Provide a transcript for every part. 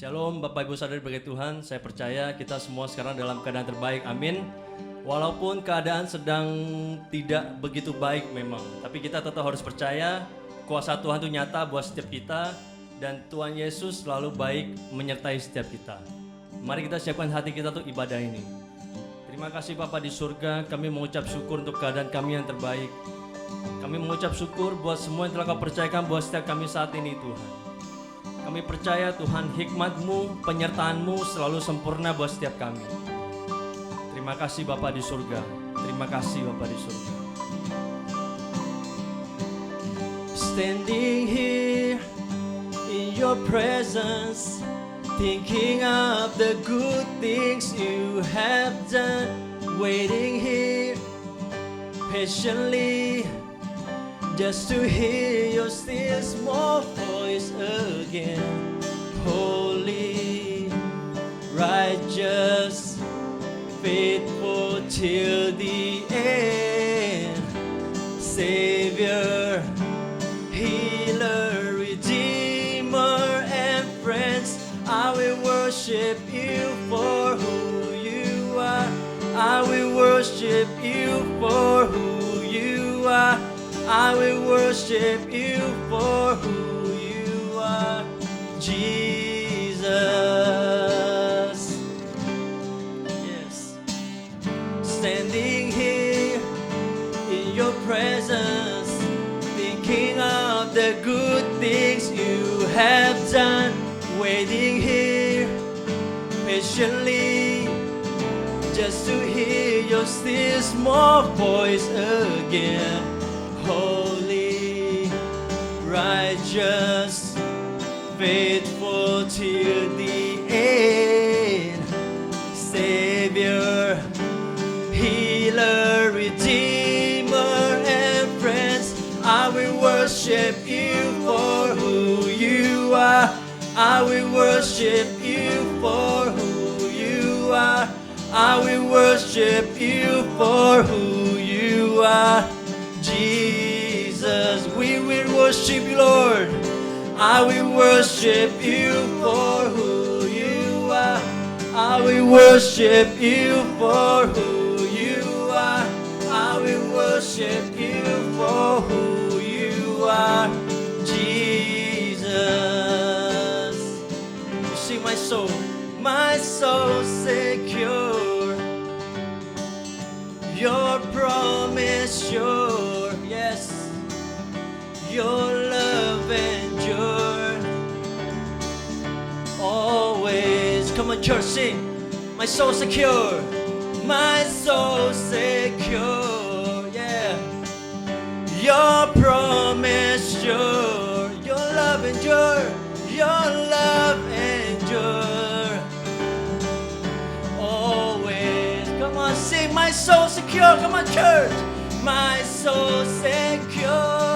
Shalom Bapak Ibu Saudari berkat Tuhan. Saya percaya kita semua sekarang dalam keadaan terbaik, amin. Walaupun keadaan sedang tidak begitu baik memang, tapi kita tetap harus percaya kuasa Tuhan itu nyata buat setiap kita. Dan Tuhan Yesus selalu baik menyertai setiap kita. Mari kita siapkan hati kita untuk ibadah ini. Terima kasih Bapa di surga, kami mengucap syukur untuk keadaan kami yang terbaik. Kami mengucap syukur buat semua yang telah Kau percayakan buat setiap kami saat ini Tuhan. Kami percaya Tuhan hikmat-Mu, penyertaan-Mu selalu sempurna buat setiap kami. Terima kasih Bapa di surga. Terima kasih Bapa di surga. Standing here in your presence, thinking of the good things you have done, waiting here patiently just to hear your still small voice again. Holy, righteous, faithful till the end. Savior, healer, redeemer, and friends, I will worship you for who you are. I will worship you for who you are. I will worship you for who you are, Jesus. Yes. Standing here in your presence, thinking of the good things you have done, waiting here patiently just to hear your still small voice again. Holy, righteous, faithful till the end. Savior, healer, redeemer, and friends, I will worship you for who you are. I will worship you for who you are. I will worship you for who you are. Jesus, we will worship you, Lord. I will worship you for who you are. I will worship you for who you are. I will worship you for who you are, Jesus. You see my soul secure. Your promise sure, yes. Your love endure always. Come on, church, sing. My soul secure. My soul secure, yeah. Your promise sure. Your love endure. Your love endure always. Come on, sing. My soul secure. Come on, church. My soul secure.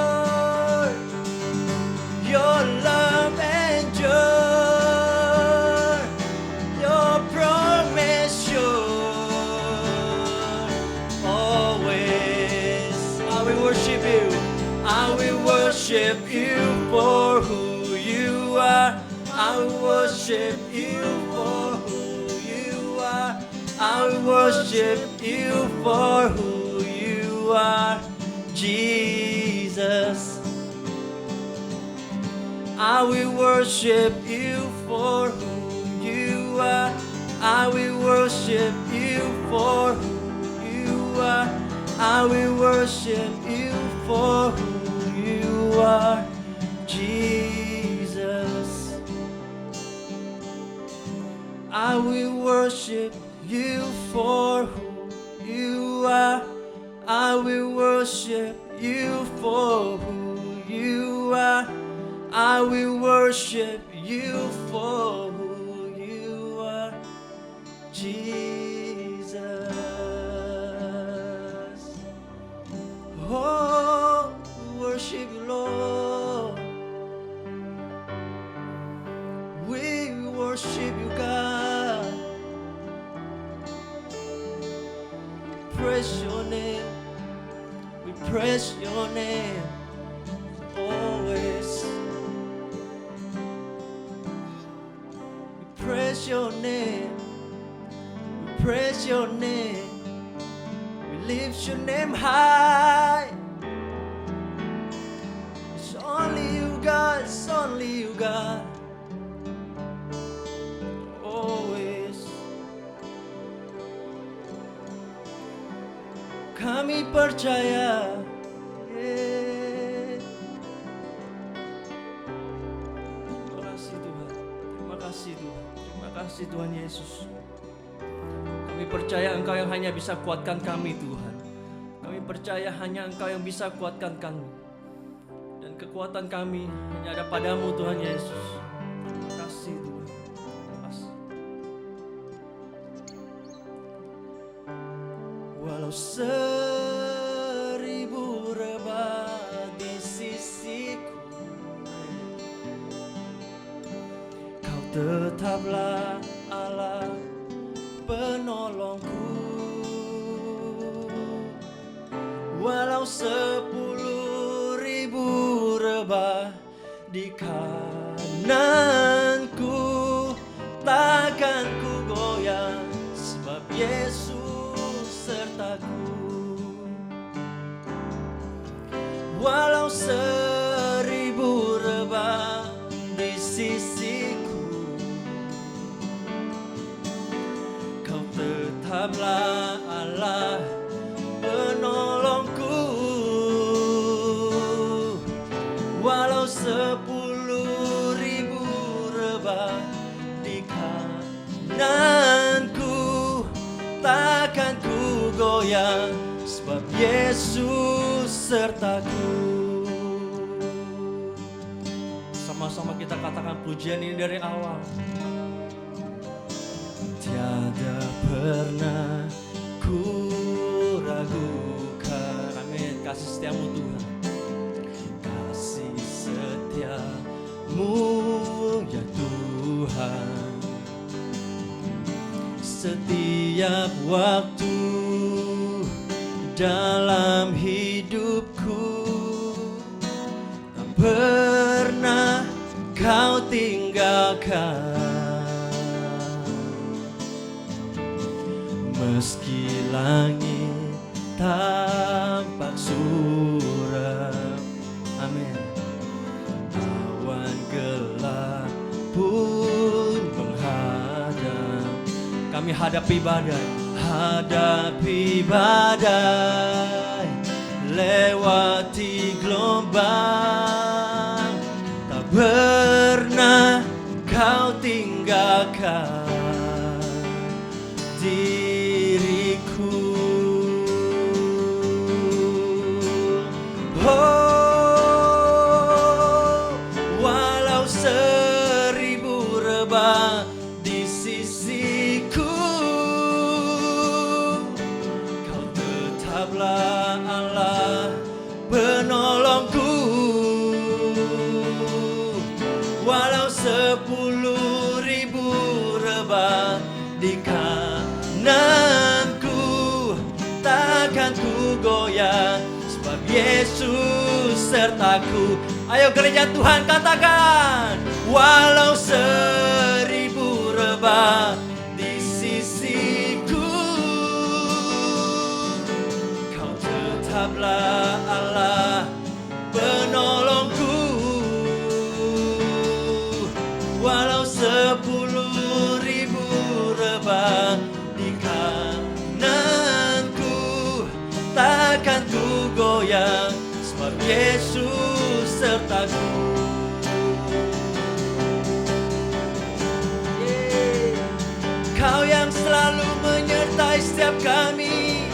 Your love endure. Your promise sure. Always. I will worship you. I will worship you for who you are. I will worship you for who you are. I will worship you for who you are, Jesus. I will worship you for who you are. I will worship you for who you are. I will worship you for who you are, Jesus. I will worship you for who you are. I will worship you for who you are. I will worship you for who you are, Jesus. Oh, worship you, Lord. We worship you, God. Praise your name. We praise your name always. your name, we praise your name, we lift your name high. It's only you God, it's only you God. Always. Kami percaya. Terima kasih Tuhan Yesus. Kami percaya Engkau yang hanya bisa kuatkan kami Tuhan. Kami percaya hanya Engkau yang bisa kuatkan kami. Dan kekuatan kami hanya ada padamu Tuhan Yesus. Terima kasih Tuhan. Terima kasih. Walau seribu rebah di sisiku, Kau tetaplah Allah penolongku. Walau 10.000 rebah di kananku, takkan ku goyah, sebab Yesus sertaku. Walau 1000 rebah di sisiku, Kau tetaplah Allah penolongku. Walau 10.000 rebah di kananku, takkan ku goyah, sebab Yesus sertaku. Sama-sama kita katakan pujian ini dari awal. Tiada pernah ku ragukan. Amin. Kasih setiamu Tuhan, kasih setiamu ya Tuhan. Setiap waktu dalam hidupku, tak pernah Kau tinggalkan. Meski langit tampak suram, amin, awan gelap pun menghadap, kami hadapi badai, lewati gelombang, tak pernah Kau tinggalkan diriku. Oh, walau 1000 rebah di sisiku, Kau tetaplah Allah penolongku. Walau 10.000 rebah di kananku, takkan ku goyah, sebab Yesus sertaku. Ayo gereja Tuhan katakan, walau 1000 rebah di sisiku, Kau tetaplah Allah penolongku. Walau 10.000 rebah di kananku, takkan ku goyah, sebab Yesus sertaku. Kau yang selalu menyertai setiap kami,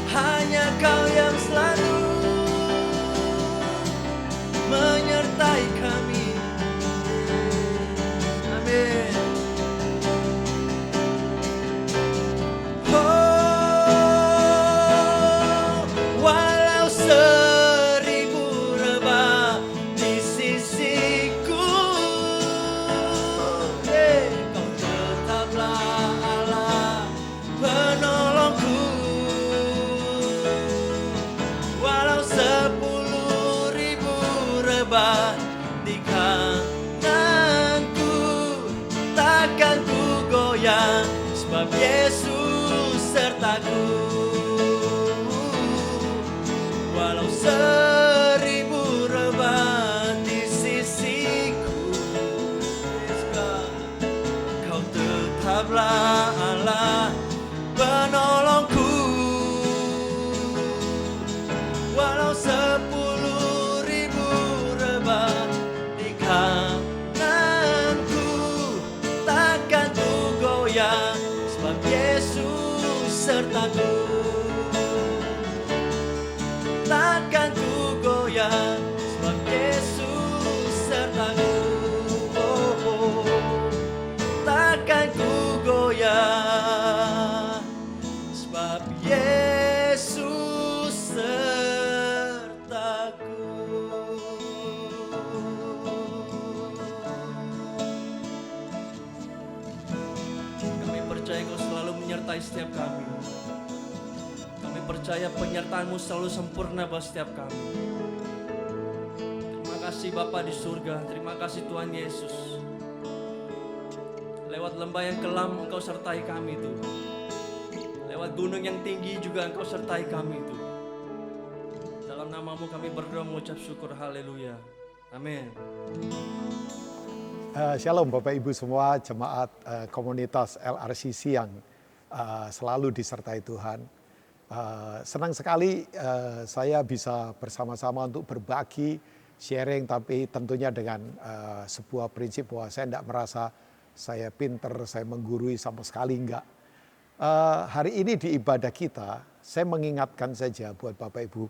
hanya Kau yang selalu menyertai kami. Amin. Oh, walau 1000 rebah di sisiku, Kau tetaplah Allah penolongku. sebab Yesus sertaku. Walau 1000 rebah di sisiku, Kau tetaplah Allah penolongku. Walau 10.000 rebah di kananku, takkan ku goyah, sebab Yesus sertaku. Takkan ku goyah, sebab Yesus sertaku. Takkan ku goyah, sebab Yesus sertaku. Kami percaya Kau selalu menyertai setiap kami. Kami percaya penyertaan-Mu selalu sempurna buat setiap kami. Terima kasih Bapa di surga, terima kasih Tuhan Yesus. Lewat lembah yang kelam Engkau sertai kami Tuhan. Lewat gunung yang tinggi juga Engkau sertai kami Tuhan. Dalam nama-Mu kami berdoa mengucap syukur, haleluya. Amin. Shalom Bapak Ibu semua, jemaat komunitas LRCC yang selalu disertai Tuhan. Senang sekali saya bisa bersama-sama untuk berbagi, sharing, tapi tentunya dengan sebuah prinsip bahwa saya tidak merasa saya pinter, saya menggurui sama sekali, enggak. Hari ini di ibadah kita, saya mengingatkan saja buat Bapak Ibu,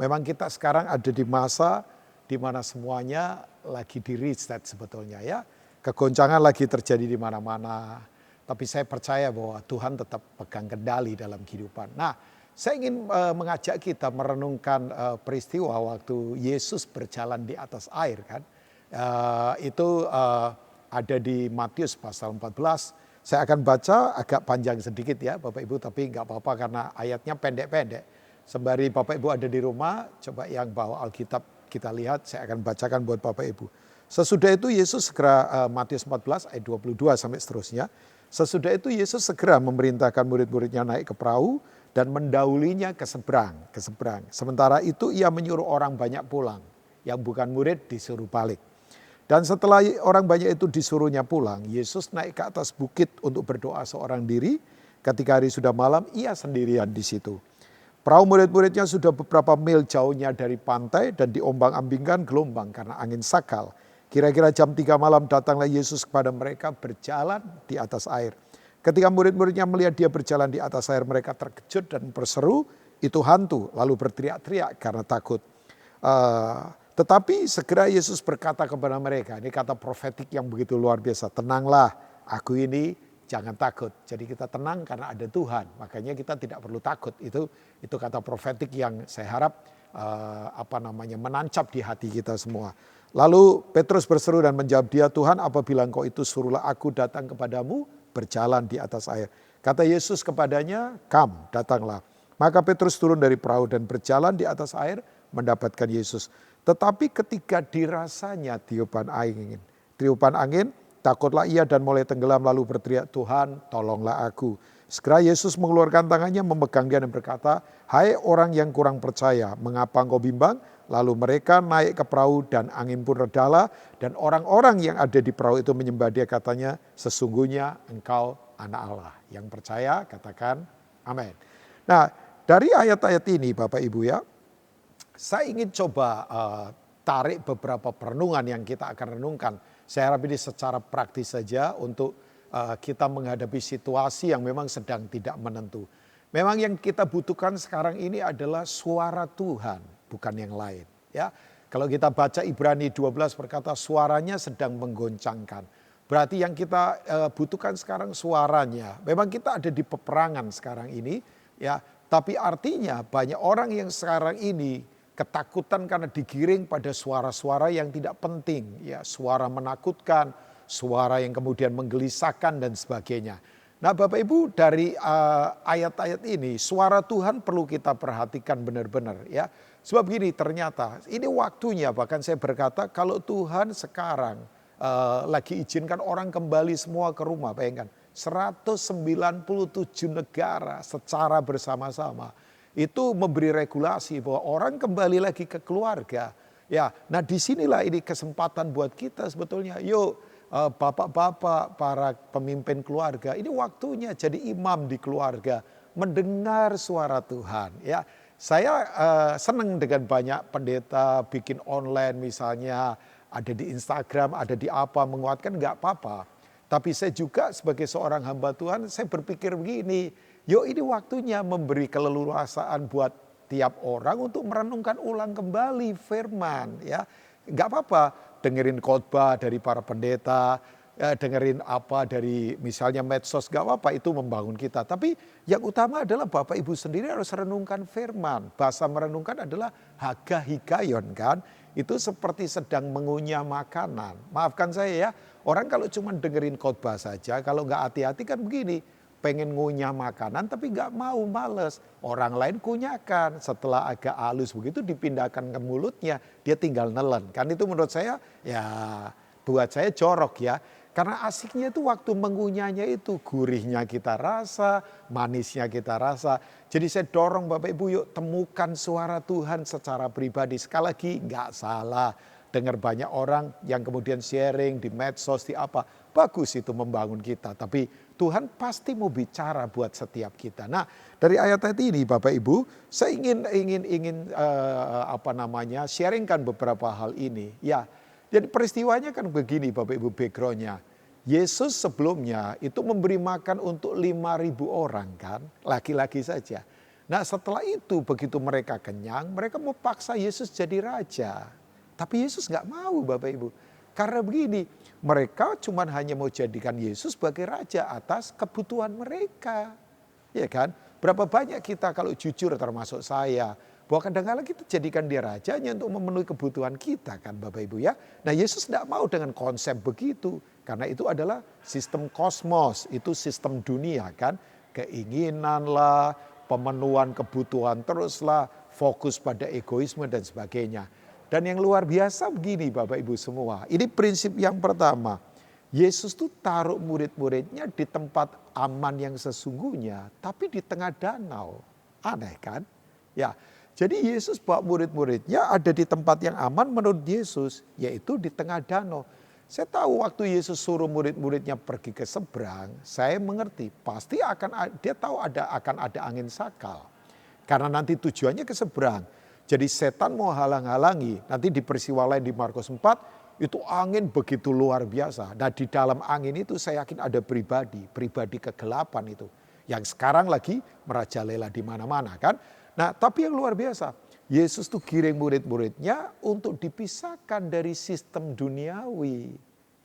memang kita sekarang ada di masa di mana semuanya lagi di reset sebetulnya ya. Kegoncangan lagi terjadi di mana-mana, tapi saya percaya bahwa Tuhan tetap pegang kendali dalam kehidupan. Nah, saya ingin mengajak kita merenungkan peristiwa waktu Yesus berjalan di atas air kan. Itu ada di Matius pasal 14. Saya akan baca agak panjang sedikit ya Bapak Ibu, tapi nggak apa-apa karena ayatnya pendek-pendek. Sembari Bapak Ibu ada di rumah, coba yang bawa Alkitab kita lihat, saya akan bacakan buat Bapak Ibu. Sesudah itu Yesus segera, Matius 14 ayat 22 sampai seterusnya. Sesudah itu Yesus segera memerintahkan murid-muridnya naik ke perahu dan mendahulunya ke seberang. Sementara itu ia menyuruh orang banyak pulang, yang bukan murid disuruh balik. Dan setelah orang banyak itu disuruhnya pulang, Yesus naik ke atas bukit untuk berdoa seorang diri. Ketika hari sudah malam, ia sendirian di situ. Perahu murid-muridnya sudah beberapa mil jauhnya dari pantai dan diombang-ambingkan gelombang karena angin sakal. Kira-kira jam 3 malam datanglah Yesus kepada mereka berjalan di atas air. Ketika murid-muridnya melihat dia berjalan di atas air, mereka terkejut dan berseru, itu hantu, lalu berteriak-teriak karena takut. Tetapi segera Yesus berkata kepada mereka, ini kata profetik yang begitu luar biasa, tenanglah, aku ini, jangan takut. Jadi kita tenang karena ada Tuhan, makanya kita tidak perlu takut. Itu kata profetik yang saya harap menancap di hati kita semua. Lalu Petrus berseru dan menjawab dia, Tuhan apabila Engkau itu suruhlah aku datang kepadamu berjalan di atas air. Kata Yesus kepadanya, come, datanglah. Maka Petrus turun dari perahu dan berjalan di atas air mendapatkan Yesus. Tetapi ketika dirasanya tiupan angin, takutlah ia dan mulai tenggelam lalu berteriak, Tuhan tolonglah aku. Segera Yesus mengeluarkan tangannya memegang dia dan berkata, hai orang yang kurang percaya, mengapa engkau bimbang? Lalu mereka naik ke perahu dan angin pun redalah dan orang-orang yang ada di perahu itu menyembah dia, katanya, sesungguhnya engkau anak Allah. Yang percaya katakan amin. Nah, dari ayat-ayat ini Bapak Ibu ya, saya ingin coba tarik beberapa perenungan yang kita akan renungkan. Saya harap ini secara praktis saja untuk kita menghadapi situasi yang memang sedang tidak menentu. Memang yang kita butuhkan sekarang ini adalah suara Tuhan, bukan yang lain. Ya, kalau kita baca Ibrani 12 berkata suaranya sedang menggoncangkan. Berarti yang kita butuhkan sekarang suaranya. Memang kita ada di peperangan sekarang ini, ya. Tapi artinya banyak orang yang sekarang ini ketakutan karena digiring pada suara-suara yang tidak penting, ya, suara menakutkan, suara yang kemudian menggelisahkan dan sebagainya. Nah, Bapak Ibu, dari ayat-ayat ini suara Tuhan perlu kita perhatikan benar-benar ya. Sebab begini, ternyata ini waktunya, bahkan saya berkata kalau Tuhan sekarang lagi izinkan orang kembali semua ke rumah, bayangkan 197 negara secara bersama-sama itu memberi regulasi bahwa orang kembali lagi ke keluarga. Ya, nah disinilah ini kesempatan buat kita sebetulnya. Yuk bapak-bapak, para pemimpin keluarga, ini waktunya jadi imam di keluarga, mendengar suara Tuhan. Ya, saya senang dengan banyak pendeta bikin online misalnya, ada di Instagram, ada di apa, menguatkan nggak apa-apa. Tapi saya juga sebagai seorang hamba Tuhan, saya berpikir begini, yuk ini waktunya memberi keleluasaan buat tiap orang untuk merenungkan ulang kembali firman. Ya, nggak apa-apa dengerin khotbah dari para pendeta, dengerin apa dari misalnya medsos, nggak apa-apa, itu membangun kita. Tapi yang utama adalah Bapak Ibu sendiri harus renungkan firman. Bahasa merenungkan adalah haga hikayon kan. Itu seperti sedang mengunyah makanan. Maafkan saya ya, orang kalau cuma dengerin khotbah saja, kalau nggak hati-hati kan begini, pengen ngunyah makanan tapi nggak mau, males. Orang lain kunyakan, setelah agak halus begitu dipindahkan ke mulutnya, dia tinggal nelen. Kan itu menurut saya ya buat saya jorok ya. Karena asiknya itu waktu mengunyahnya itu, gurihnya kita rasa, manisnya kita rasa. Jadi saya dorong Bapak Ibu yuk temukan suara Tuhan secara pribadi. Sekali lagi nggak salah dengar banyak orang yang kemudian sharing di medsos, di apa. Bagus itu membangun kita, tapi Tuhan pasti mau bicara buat setiap kita. Nah, dari ayat ini Bapak Ibu, saya ingin sharingkan beberapa hal ini. Ya, jadi peristiwanya kan begini Bapak Ibu backgroundnya. Yesus sebelumnya itu memberi makan untuk 5.000 orang kan, laki-laki saja. Nah setelah itu begitu mereka kenyang, mereka mau paksa Yesus jadi raja. Tapi Yesus nggak mau Bapak Ibu. Karena begini, mereka cuma hanya mau jadikan Yesus sebagai raja atas kebutuhan mereka. Ya kan? Berapa banyak kita kalau jujur termasuk saya, bahwa kadang-kadang kita jadikan dia raja hanya untuk memenuhi kebutuhan kita kan Bapak Ibu ya. Nah Yesus tidak mau dengan konsep begitu. Karena itu adalah sistem kosmos, itu sistem dunia kan. Keinginan lah, pemenuhan kebutuhan teruslah, fokus pada egoisme dan sebagainya. Dan yang luar biasa begini Bapak Ibu semua, ini prinsip yang pertama. Yesus tuh taruh murid-muridnya di tempat aman yang sesungguhnya, tapi di tengah danau. Aneh kan? Ya, jadi Yesus bawa murid-muridnya ada di tempat yang aman menurut Yesus, yaitu di tengah danau. Saya tahu waktu Yesus suruh murid-muridnya pergi ke seberang, saya mengerti pasti dia tahu akan ada angin sakal. Karena nanti tujuannya ke seberang. Jadi setan mau halang-halangi. Nanti di peristiwa lain di Markus 4, itu angin begitu luar biasa. Nah di dalam angin itu saya yakin ada pribadi kegelapan itu. Yang sekarang lagi merajalela di mana-mana kan. Nah tapi yang luar biasa, Yesus tuh giring murid-muridnya untuk dipisahkan dari sistem duniawi.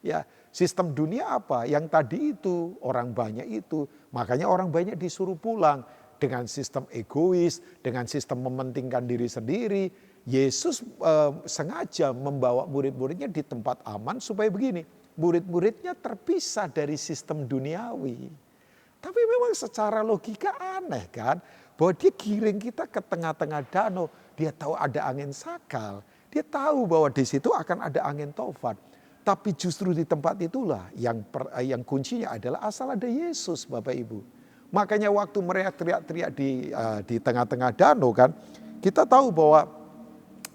Ya, sistem dunia apa? Yang tadi itu, orang banyak itu. Makanya orang banyak disuruh pulang. Dengan sistem egois, dengan sistem mementingkan diri sendiri. Yesus sengaja membawa murid-muridnya di tempat aman supaya begini. Murid-muridnya terpisah dari sistem duniawi. Tapi memang secara logika aneh kan. Bahwa dia giring kita ke tengah-tengah danau. Dia tahu ada angin sakal. Dia tahu bahwa di situ akan ada angin tofat. Tapi justru di tempat itulah yang kuncinya adalah asal ada Yesus Bapak Ibu. Makanya waktu mereka teriak-teriak di tengah-tengah danau kan. Kita tahu bahwa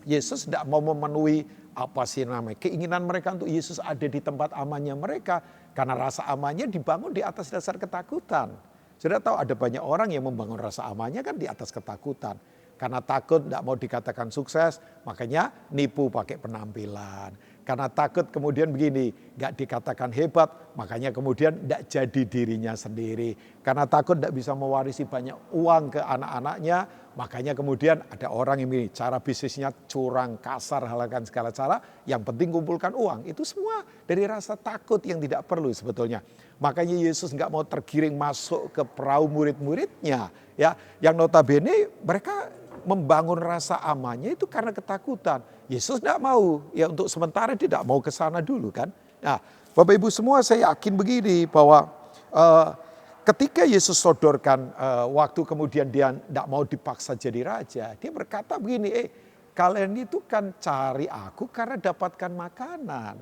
Yesus tidak mau memenuhi apa sih namanya keinginan mereka untuk Yesus ada di tempat amannya mereka. Karena rasa amannya dibangun di atas dasar ketakutan. Sudah tahu ada banyak orang yang membangun rasa amannya kan di atas ketakutan. Karena takut tidak mau dikatakan sukses, makanya nipu pakai penampilan. Karena takut kemudian begini, nggak dikatakan hebat, makanya kemudian tidak jadi dirinya sendiri. Karena takut tidak bisa mewarisi banyak uang ke anak-anaknya, makanya kemudian ada orang yang begini, cara bisnisnya curang, kasar, halakan segala cara, yang penting kumpulkan uang. Itu semua dari rasa takut yang tidak perlu sebetulnya. Makanya Yesus nggak mau tergiring masuk ke perahu murid-muridnya, ya, yang notabene mereka membangun rasa amannya itu karena ketakutan. Yesus tidak mau, ya untuk sementara tidak mau ke sana dulu kan. Nah Bapak Ibu semua saya yakin begini bahwa ketika Yesus sodorkan waktu kemudian dia tidak mau dipaksa jadi raja. Dia berkata begini, kalian itu kan cari aku karena dapatkan makanan.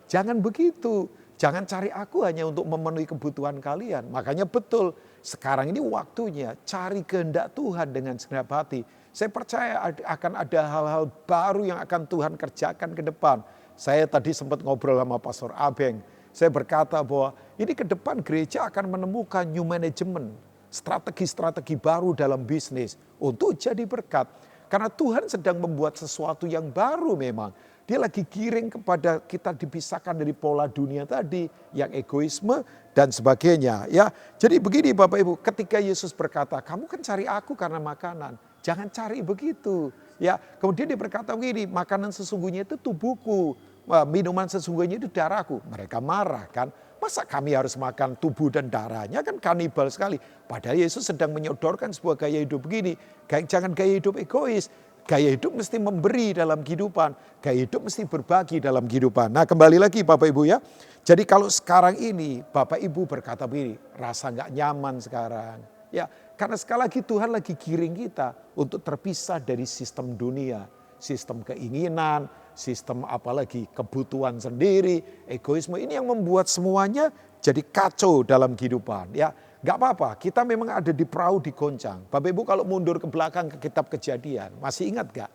Jangan begitu, Jangan cari aku hanya untuk memenuhi kebutuhan kalian. Makanya betul, sekarang ini waktunya cari kehendak Tuhan dengan segenap hati. Saya percaya akan ada hal-hal baru yang akan Tuhan kerjakan ke depan. Saya tadi sempat ngobrol sama Pastor Abeng. Saya berkata bahwa ini ke depan gereja akan menemukan new management. Strategi-strategi baru dalam bisnis untuk jadi berkat. Karena Tuhan sedang membuat sesuatu yang baru memang. Dia lagi giring kepada kita dipisahkan dari pola dunia tadi, yang egoisme dan sebagainya. Ya, jadi begini Bapak Ibu, ketika Yesus berkata, kamu kan cari aku karena makanan, jangan cari begitu. Ya, kemudian dia berkata begini, makanan sesungguhnya itu tubuhku, minuman sesungguhnya itu darahku. Mereka marah kan, masa kami harus makan tubuh dan darahnya, kan kanibal sekali. Padahal Yesus sedang menyodorkan sebuah gaya hidup begini, jangan gaya hidup egois. Gaya hidup mesti memberi dalam kehidupan. Gaya hidup mesti berbagi dalam kehidupan. Nah kembali lagi Bapak Ibu ya. Jadi kalau sekarang ini Bapak Ibu berkata begini, rasa gak nyaman sekarang. Ya, karena sekali lagi Tuhan lagi giring kita untuk terpisah dari sistem dunia. Sistem keinginan, sistem apalagi kebutuhan sendiri, egoisme. Ini yang membuat semuanya jadi kacau dalam kehidupan. Ya, gak apa-apa, kita memang ada di perahu digoncang. Bapak Ibu kalau mundur ke belakang ke kitab Kejadian, masih ingat gak?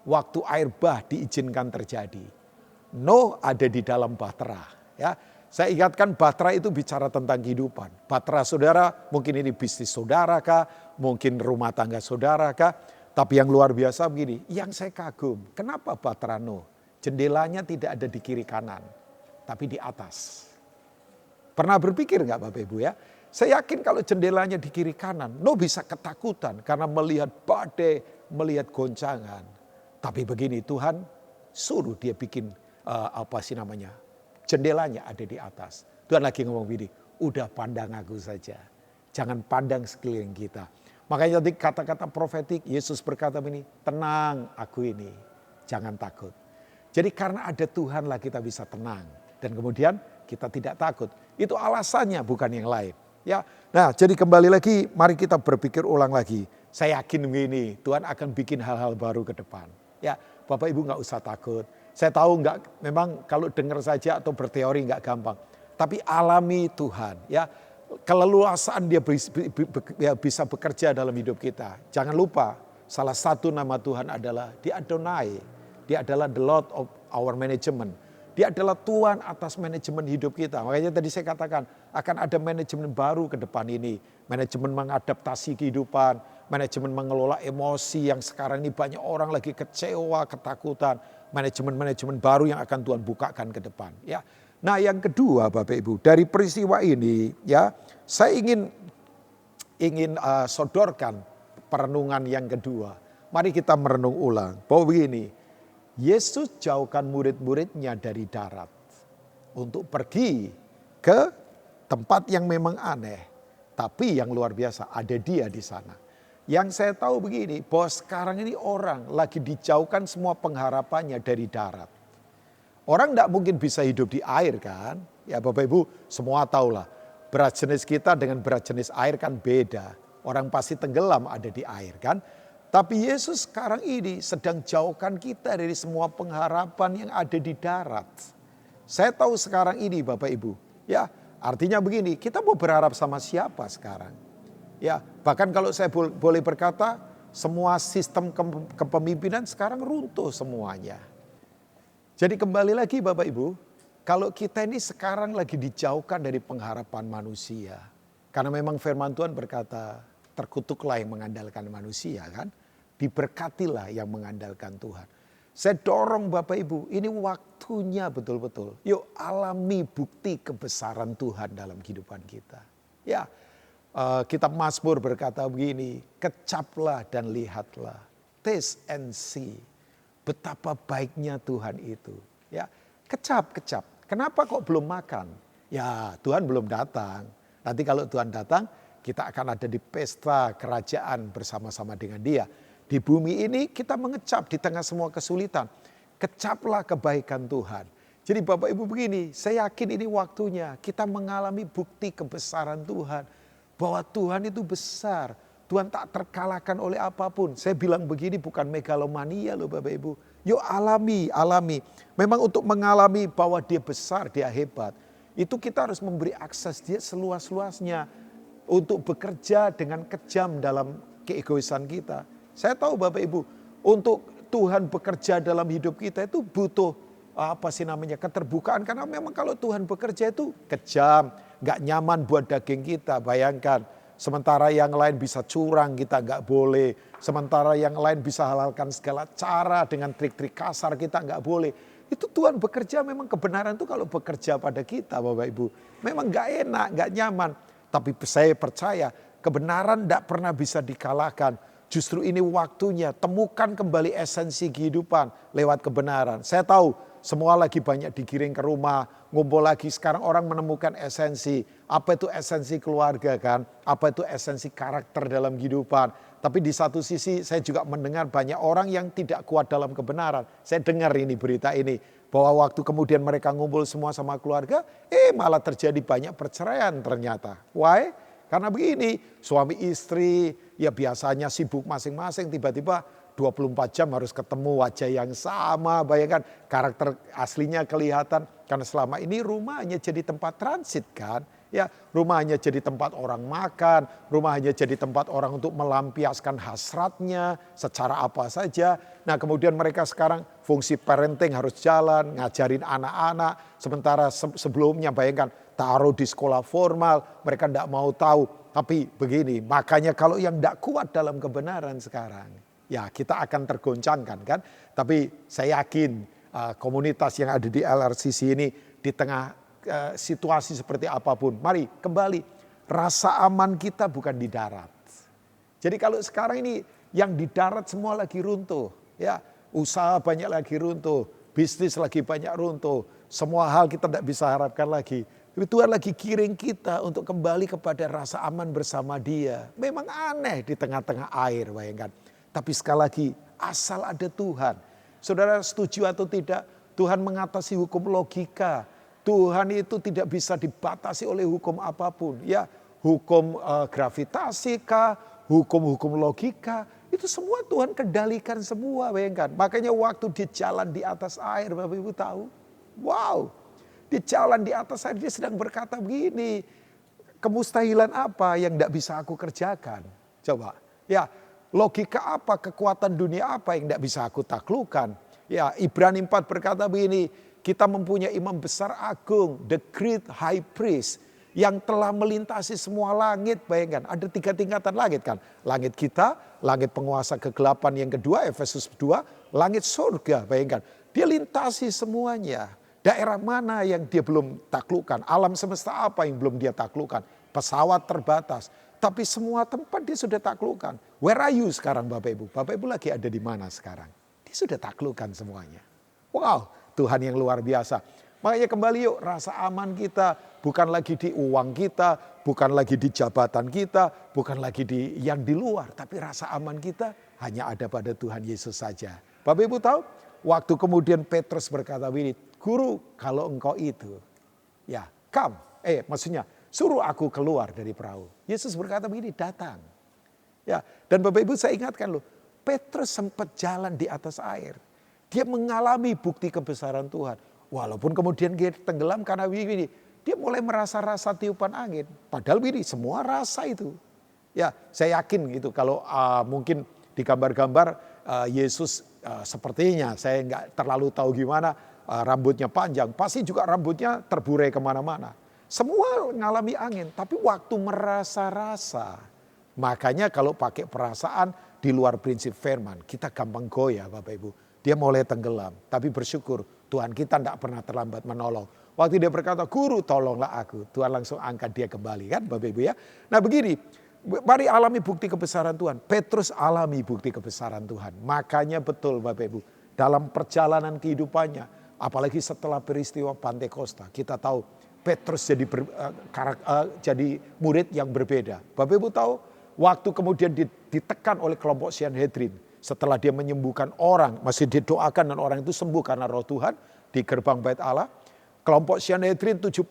Waktu air bah diizinkan terjadi. Nuh ada di dalam bahtera. Ya, saya ingatkan bahtera itu bicara tentang kehidupan. Bahtera saudara, mungkin ini bisnis saudara kah? Mungkin rumah tangga saudara kah? Tapi yang luar biasa begini, yang saya kagum, kenapa bahtera Nuh? Jendelanya tidak ada di kiri kanan, tapi di atas. Pernah berpikir gak Bapak Ibu ya? Saya yakin kalau jendelanya di kiri kanan, Nuh bisa ketakutan karena melihat badai, melihat goncangan. Tapi begini, Tuhan suruh dia bikin jendelanya ada di atas. Tuhan lagi ngomong begini, udah pandang aku saja, jangan pandang sekeliling kita. Makanya tadi kata-kata profetik, Yesus berkata begini, tenang aku ini, jangan takut. Jadi karena ada Tuhanlah kita bisa tenang. Dan kemudian kita tidak takut. Itu alasannya bukan yang lain. Ya, nah jadi kembali lagi, mari kita berpikir ulang lagi. Saya yakin begini, Tuhan akan bikin hal-hal baru ke depan. Ya, Bapak Ibu gak usah takut. Saya tahu memang kalau dengar saja atau berteori gak gampang. Tapi alami Tuhan. Ya, keleluasaan dia bisa bekerja dalam hidup kita. Jangan lupa, salah satu nama Tuhan adalah Dia Adonai. Dia adalah the Lord of our management. Dia adalah Tuhan atas manajemen hidup kita. Makanya tadi saya katakan akan ada manajemen baru ke depan ini. Manajemen mengadaptasi kehidupan, manajemen mengelola emosi yang sekarang ini banyak orang lagi kecewa, ketakutan. Manajemen baru yang akan Tuhan bukakan ke depan. Ya. Nah yang kedua Bapak Ibu, dari peristiwa ini ya saya ingin sodorkan perenungan yang kedua. Mari kita merenung ulang bahwa begini, Yesus jauhkan murid-muridnya dari darat untuk pergi ke tempat yang memang aneh. Tapi yang luar biasa ada dia di sana. Yang saya tahu begini, bahwa sekarang ini orang lagi dijauhkan semua pengharapannya dari darat. Orang tidak mungkin bisa hidup di air kan. Ya Bapak Ibu semua tahulah. Berat jenis kita dengan berat jenis air kan beda. Orang pasti tenggelam ada di air kan. Tapi Yesus sekarang ini sedang jauhkan kita dari semua pengharapan yang ada di darat. Saya tahu sekarang ini Bapak Ibu. Ya artinya begini, kita mau berharap sama siapa sekarang? Ya bahkan kalau saya boleh berkata, semua sistem kepemimpinan sekarang runtuh semuanya. Jadi kembali lagi Bapak Ibu, kalau kita ini sekarang lagi dijauhkan dari pengharapan manusia. Karena memang firman Tuhan berkata, terkutuklah yang mengandalkan manusia kan. Diberkatilah yang mengandalkan Tuhan. Saya dorong Bapak Ibu, ini waktunya betul-betul. Yuk alami bukti kebesaran Tuhan dalam kehidupan kita. Ya, kitab Mazmur berkata begini, kecaplah dan lihatlah. Taste and see. Betapa baiknya Tuhan itu. Ya, kecap. Kenapa kok belum makan? Ya, Tuhan belum datang. Nanti kalau Tuhan datang, kita akan ada di pesta kerajaan bersama-sama dengan Dia. Di bumi ini kita mengecap di tengah semua kesulitan. Kecaplah kebaikan Tuhan. Jadi Bapak Ibu begini, saya yakin ini waktunya kita mengalami bukti kebesaran Tuhan. Bahwa Tuhan itu besar. Tuhan tak terkalahkan oleh apapun. Saya bilang begini bukan megalomania loh Bapak Ibu. Yuk alami. Memang untuk mengalami bahwa dia besar, dia hebat. itu kita harus memberi akses dia seluas-luasnya untuk bekerja dengan kejam dalam keegoisan kita. Saya tahu Bapak Ibu, untuk Tuhan bekerja dalam hidup kita itu butuh keterbukaan. Karena memang kalau Tuhan bekerja itu kejam, gak nyaman buat daging kita. Bayangkan, sementara yang lain bisa curang, kita gak boleh. Sementara yang lain bisa halalkan segala cara dengan trik-trik kasar, kita gak boleh. Itu Tuhan bekerja, memang kebenaran itu kalau bekerja pada kita Bapak Ibu. Memang gak enak, gak nyaman. Tapi saya percaya kebenaran tidak pernah bisa dikalahkan. Justru ini waktunya, temukan kembali esensi kehidupan lewat kebenaran. Saya tahu semua lagi banyak digiring ke rumah, ngumpul lagi. Sekarang orang menemukan esensi. Apa itu esensi keluarga kan? Apa itu esensi karakter dalam kehidupan? Tapi di satu sisi saya juga mendengar banyak orang yang tidak kuat dalam kebenaran. Saya dengar ini berita ini. Bahwa waktu kemudian mereka ngumpul semua sama keluarga, malah terjadi banyak perceraian ternyata. Why? Karena begini, suami istri ya biasanya sibuk masing-masing, tiba-tiba 24 jam harus ketemu wajah yang sama. Bayangkan karakter aslinya kelihatan. Karena selama ini rumah hanya jadi tempat transit kan. Ya, rumah hanya jadi tempat orang makan, rumah hanya jadi tempat orang untuk melampiaskan hasratnya secara apa saja. Nah kemudian mereka sekarang fungsi parenting harus jalan, ngajarin anak-anak. Sementara sebelumnya bayangkan taruh di sekolah formal, mereka tidak mau tahu. Tapi begini, makanya kalau yang tidak kuat dalam kebenaran sekarang, ya kita akan tergoncangkan kan. Tapi saya yakin komunitas yang ada di LRCC ini di tengah situasi seperti apapun, mari kembali, rasa aman kita bukan di darat. Jadi kalau sekarang ini yang di darat semua lagi runtuh, ya usaha banyak lagi runtuh, bisnis lagi banyak runtuh, semua hal kita tidak bisa harapkan lagi. Tapi Tuhan lagi kirim kita untuk kembali kepada rasa aman bersama Dia. Memang aneh di tengah-tengah air, bayangkan. Tapi sekali lagi, asal ada Tuhan. Saudara setuju atau tidak, Tuhan mengatasi hukum logika. Tuhan itu tidak bisa dibatasi oleh hukum apapun. Ya, hukum gravitasi kah, hukum-hukum logika, itu semua Tuhan kendalikan semua, bayangkan. Makanya waktu dia jalan di atas air, Bapak Ibu tahu, wow, dia jalan di atas air, dia sedang berkata begini, kemustahilan apa yang tidak bisa aku kerjakan? Coba, ya logika apa, kekuatan dunia apa yang tidak bisa aku taklukkan? Ya, Ibrani 4 berkata begini, kita mempunyai imam besar agung, the great high priest, yang telah melintasi semua langit. Bayangkan, ada 3 tingkatan langit kan. Langit kita, langit penguasa kegelapan yang kedua, Efesus 2, langit surga. Bayangkan, dia lintasi semuanya. Daerah mana yang dia belum taklukkan, alam semesta apa yang belum dia taklukkan. Pesawat terbatas, tapi semua tempat dia sudah taklukkan. Where are you sekarang Bapak Ibu? Bapak Ibu lagi ada di mana sekarang? Dia sudah taklukkan semuanya. Wow. Tuhan yang luar biasa. Makanya kembali yuk, rasa aman kita bukan lagi di uang kita, bukan lagi di jabatan kita, bukan lagi di yang di luar. Tapi rasa aman kita hanya ada pada Tuhan Yesus saja. Bapak Ibu tahu, waktu kemudian Petrus berkata begini, Guru kalau engkau itu, ya maksudnya suruh aku keluar dari perahu. Yesus berkata begini, datang. Ya, dan Bapak Ibu saya ingatkan loh, Petrus sempat jalan di atas air. Dia mengalami bukti kebesaran Tuhan. Walaupun kemudian dia tenggelam karena begini. Dia mulai merasa-rasa tiupan angin. Padahal begini, semua rasa itu. Ya, saya yakin gitu. Kalau mungkin di gambar-gambar Yesus sepertinya, saya nggak terlalu tahu gimana, rambutnya panjang. Pasti juga rambutnya terburai kemana-mana. Semua mengalami angin, tapi waktu merasa-rasa. Makanya kalau pakai perasaan di luar prinsip firman, kita gampang goyah Bapak Ibu. Dia mulai tenggelam, tapi bersyukur Tuhan kita tidak pernah terlambat menolong. Waktu dia berkata, Guru tolonglah aku. Tuhan langsung angkat dia kembali kan Bapak Ibu ya. Nah begini, mari alami bukti kebesaran Tuhan. Petrus alami bukti kebesaran Tuhan. Makanya betul Bapak Ibu, dalam perjalanan kehidupannya, apalagi setelah peristiwa Pantekosta, kita tahu Petrus jadi murid yang berbeda. Bapak Ibu tahu, waktu kemudian ditekan oleh kelompok Sanhedrin, setelah dia menyembuhkan orang, masih didoakan dan orang itu sembuh karena roh Tuhan di gerbang bait Allah. Kelompok Sanhedrin 72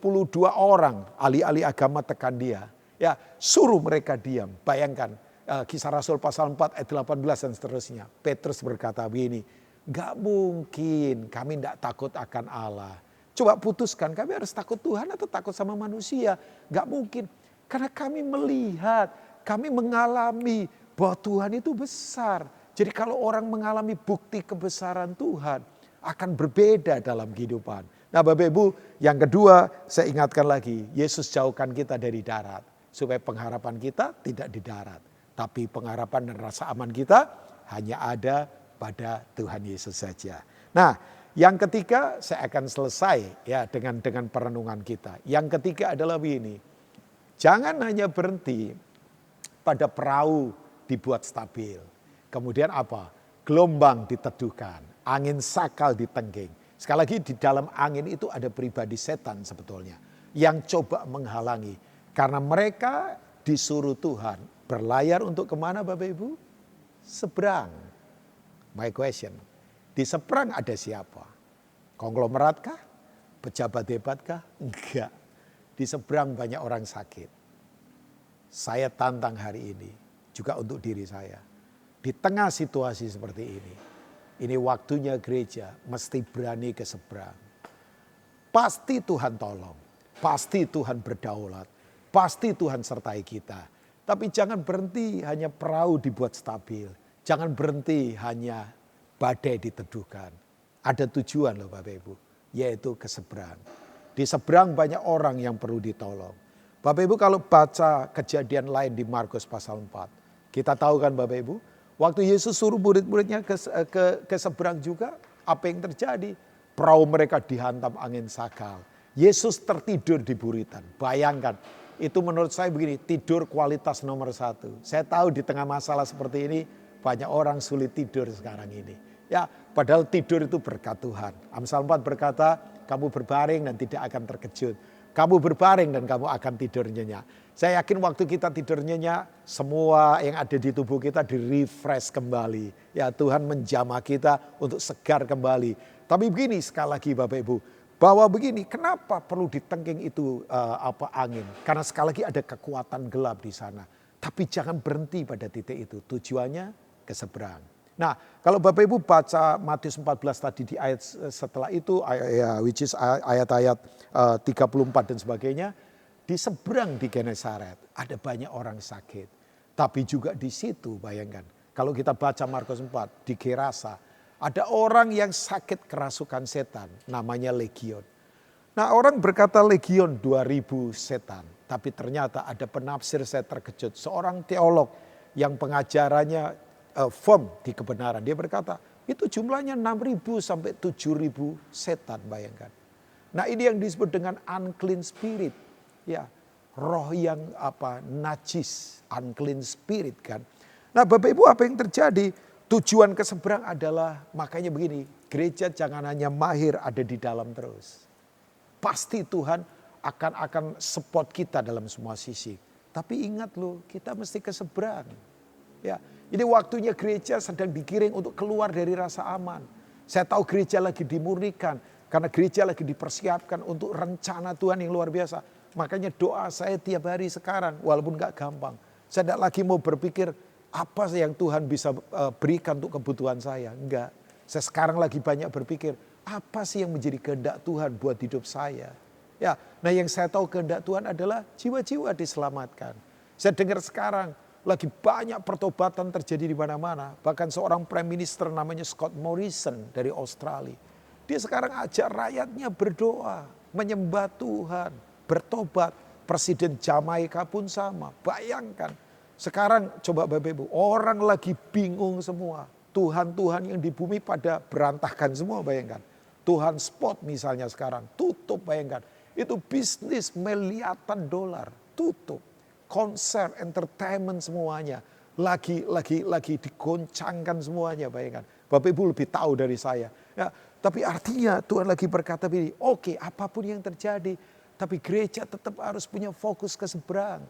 orang ahli-ahli agama tekan dia. Ya, suruh mereka diam. Bayangkan Kisah Rasul pasal 4 ayat 18 dan seterusnya. Petrus berkata begini, gak mungkin kami tidak takut akan Allah. Coba putuskan, kami harus takut Tuhan atau takut sama manusia? Gak mungkin. Karena kami melihat, kami mengalami bahwa Tuhan itu besar. Jadi kalau orang mengalami bukti kebesaran Tuhan, akan berbeda dalam kehidupan. Nah Bapak Ibu, yang kedua saya ingatkan lagi, Yesus jauhkan kita dari darat. Supaya pengharapan kita tidak di darat. Tapi pengharapan dan rasa aman kita hanya ada pada Tuhan Yesus saja. Nah, yang ketiga saya akan selesai ya dengan perenungan kita. Yang ketiga adalah begini. Jangan hanya berhenti pada perahu dibuat stabil. Kemudian apa? Gelombang diteduhkan, angin sakal ditengking. Sekali lagi di dalam angin itu ada pribadi setan sebetulnya yang coba menghalangi. Karena mereka disuruh Tuhan berlayar untuk kemana Bapak Ibu? Seberang. My question, di seberang ada siapa? Konglomerat kah? Pejabat hebat kah? Enggak. Di seberang banyak orang sakit. Saya tantang hari ini juga untuk diri saya. Di tengah situasi seperti ini waktunya gereja mesti berani ke seberang. Pasti Tuhan tolong, pasti Tuhan berdaulat, pasti Tuhan sertai kita. Tapi jangan berhenti hanya perahu dibuat stabil. Jangan berhenti hanya badai diteduhkan. Ada tujuan loh Bapak Ibu, yaitu ke seberang. Di seberang banyak orang yang perlu ditolong. Bapak Ibu kalau baca kejadian lain di Markus pasal 4. Kita tahu kan Bapak Ibu, waktu Yesus suruh murid-muridnya ke seberang juga, apa yang terjadi? Perahu mereka dihantam angin sakal. Yesus tertidur di buritan. Bayangkan, itu menurut saya begini, tidur kualitas nomor 1. Saya tahu di tengah masalah seperti ini, banyak orang sulit tidur sekarang ini. Ya, padahal tidur itu berkat Tuhan. Amsal 4 berkata, kamu berbaring dan tidak akan terkejut. Kamu berbaring dan kamu akan tidur nyenyak. Saya yakin waktu kita tidur nyenyak, semua yang ada di tubuh kita di-refresh kembali. Ya, Tuhan menjamah kita untuk segar kembali. Tapi begini sekali lagi Bapak Ibu, bahwa begini, kenapa perlu ditengking itu angin? Karena sekali lagi ada kekuatan gelap di sana. Tapi jangan berhenti pada titik itu. Tujuannya ke seberang. Nah, kalau Bapak Ibu baca Matius 14 tadi di ayat setelah itu, which is ayat-ayat 34 dan sebagainya, di seberang di Genesaret ada banyak orang sakit. Tapi juga di situ bayangkan, kalau kita baca Markus 4 di Gerasa, ada orang yang sakit kerasukan setan, namanya Legion. Nah orang berkata Legion 2000 setan, tapi ternyata ada penafsir saya terkejut. Seorang teolog yang pengajarannya firm di kebenaran. Dia berkata itu jumlahnya 6.000 sampai 7.000 setan bayangkan. Nah ini yang disebut dengan unclean spirit. Ya, roh yang najis, unclean spirit kan. Nah Bapak Ibu apa yang terjadi? Tujuan ke seberang adalah makanya begini, gereja jangan hanya mahir ada di dalam terus. Pasti Tuhan akan support kita dalam semua sisi. Tapi ingat loh, kita mesti ke seberang. Ya, ini waktunya gereja sedang digiring untuk keluar dari rasa aman. Saya tahu gereja lagi dimurnikan karena gereja lagi dipersiapkan untuk rencana Tuhan yang luar biasa. Makanya doa saya tiap hari sekarang walaupun gak gampang. Saya tidak lagi mau berpikir apa yang Tuhan bisa berikan untuk kebutuhan saya. Enggak. Saya sekarang lagi banyak berpikir apa sih yang menjadi kehendak Tuhan buat hidup saya. Ya, nah yang saya tahu kehendak Tuhan adalah jiwa-jiwa diselamatkan. Saya dengar sekarang lagi banyak pertobatan terjadi di mana-mana. Bahkan seorang Prime Minister namanya Scott Morrison dari Australia. Dia sekarang ajak rakyatnya berdoa, menyembah Tuhan, bertobat. Presiden Jamaika pun sama. Bayangkan. Sekarang coba Bapak Ibu, orang lagi bingung semua. Tuhan-Tuhan yang di bumi pada berantakan semua bayangkan. Tuhan spot misalnya sekarang tutup bayangkan. Itu bisnis miliaran dolar tutup. Konser, entertainment semuanya. Lagi digoncangkan semuanya bayangkan. Bapak Ibu lebih tahu dari saya. Ya, tapi artinya Tuhan lagi berkata begini, oke, apapun yang terjadi. Tapi gereja tetap harus punya fokus ke seberang.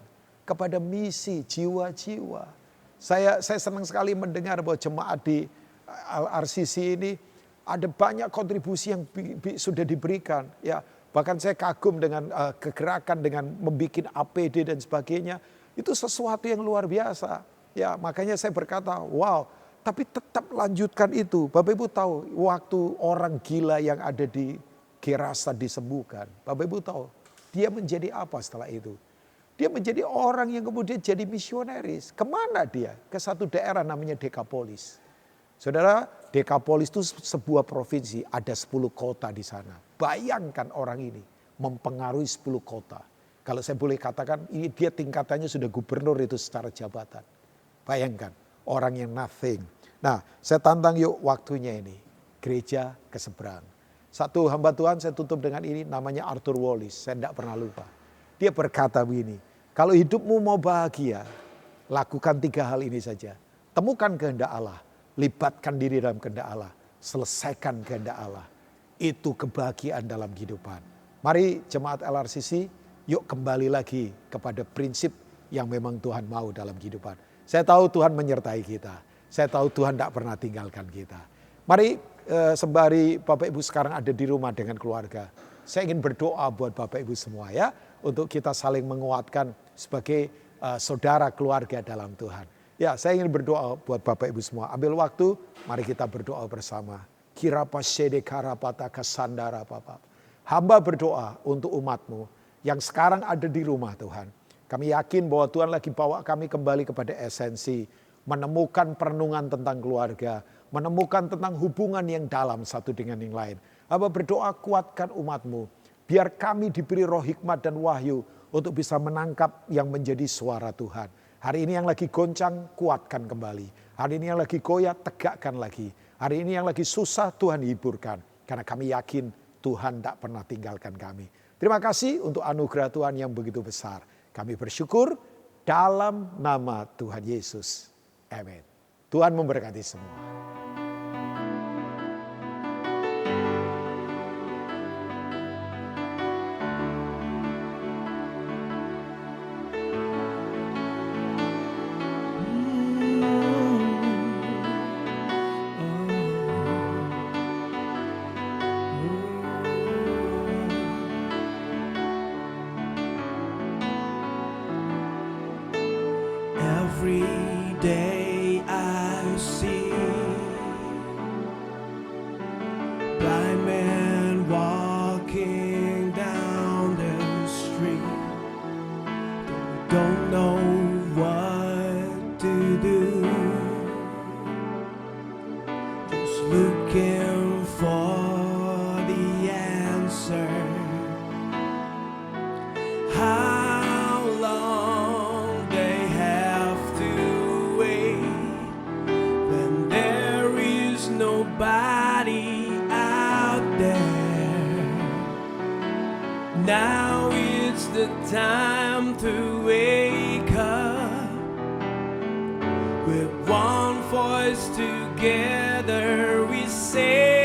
Kepada misi jiwa-jiwa. Saya senang sekali mendengar bahwa jemaat di RCC ini ada banyak kontribusi yang sudah diberikan. Ya, bahkan saya kagum dengan kegerakan dengan membuat APD dan sebagainya. Itu sesuatu yang luar biasa. Ya, makanya saya berkata, wow. Tapi tetap lanjutkan itu. Bapak Ibu tahu waktu orang gila yang ada di Gerasa disembuhkan. Bapak Ibu tahu, dia menjadi apa setelah itu? Dia menjadi orang yang kemudian jadi misionaris. Kemana dia? Ke satu daerah namanya Dekapolis. Saudara, Dekapolis itu sebuah provinsi, ada 10 kota di sana. Bayangkan orang ini mempengaruhi 10 kota. Kalau saya boleh katakan, ini dia tingkatannya sudah gubernur itu secara jabatan. Bayangkan, orang yang nothing. Nah, saya tantang yuk waktunya ini. Gereja ke seberang. Satu hamba Tuhan saya tutup dengan ini, namanya Arthur Wallis. Saya tidak pernah lupa. Dia berkata begini, kalau hidupmu mau bahagia, lakukan 3 hal ini saja. Temukan kehendak Allah, libatkan diri dalam kehendak Allah, selesaikan kehendak Allah. Itu kebahagiaan dalam kehidupan. Mari jemaat LRCC, yuk kembali lagi kepada prinsip yang memang Tuhan mau dalam kehidupan. Saya tahu Tuhan menyertai kita. Saya tahu Tuhan tidak pernah tinggalkan kita. Mari sembari Bapak Ibu sekarang ada di rumah dengan keluarga. Saya ingin berdoa buat Bapak Ibu semua ya. Untuk kita saling menguatkan sebagai saudara keluarga dalam Tuhan. Ya, saya ingin berdoa buat Bapak Ibu semua. Ambil waktu, mari kita berdoa bersama. Kirapa sede karapata kasandara papa. Hamba berdoa untuk umatmu yang sekarang ada di rumah Tuhan. Kami yakin bahwa Tuhan lagi bawa kami kembali kepada esensi. Menemukan perenungan tentang keluarga. Menemukan tentang hubungan yang dalam satu dengan yang lain. Hamba berdoa kuatkan umatmu. Biar kami diberi roh hikmat dan wahyu untuk bisa menangkap yang menjadi suara Tuhan. Hari ini yang lagi goncang, kuatkan kembali. Hari ini yang lagi goyah, tegakkan lagi. Hari ini yang lagi susah, Tuhan hiburkan. Karena kami yakin Tuhan tak pernah tinggalkan kami. Terima kasih untuk anugerah Tuhan yang begitu besar. Kami bersyukur dalam nama Tuhan Yesus. Amin. Tuhan memberkati semua. Every day I see blind men walking down the street. Don't know what to do. Just looking for the answer. How long they have to wait when there is nobody out there. Now it's the time to wake up. With one voice together we say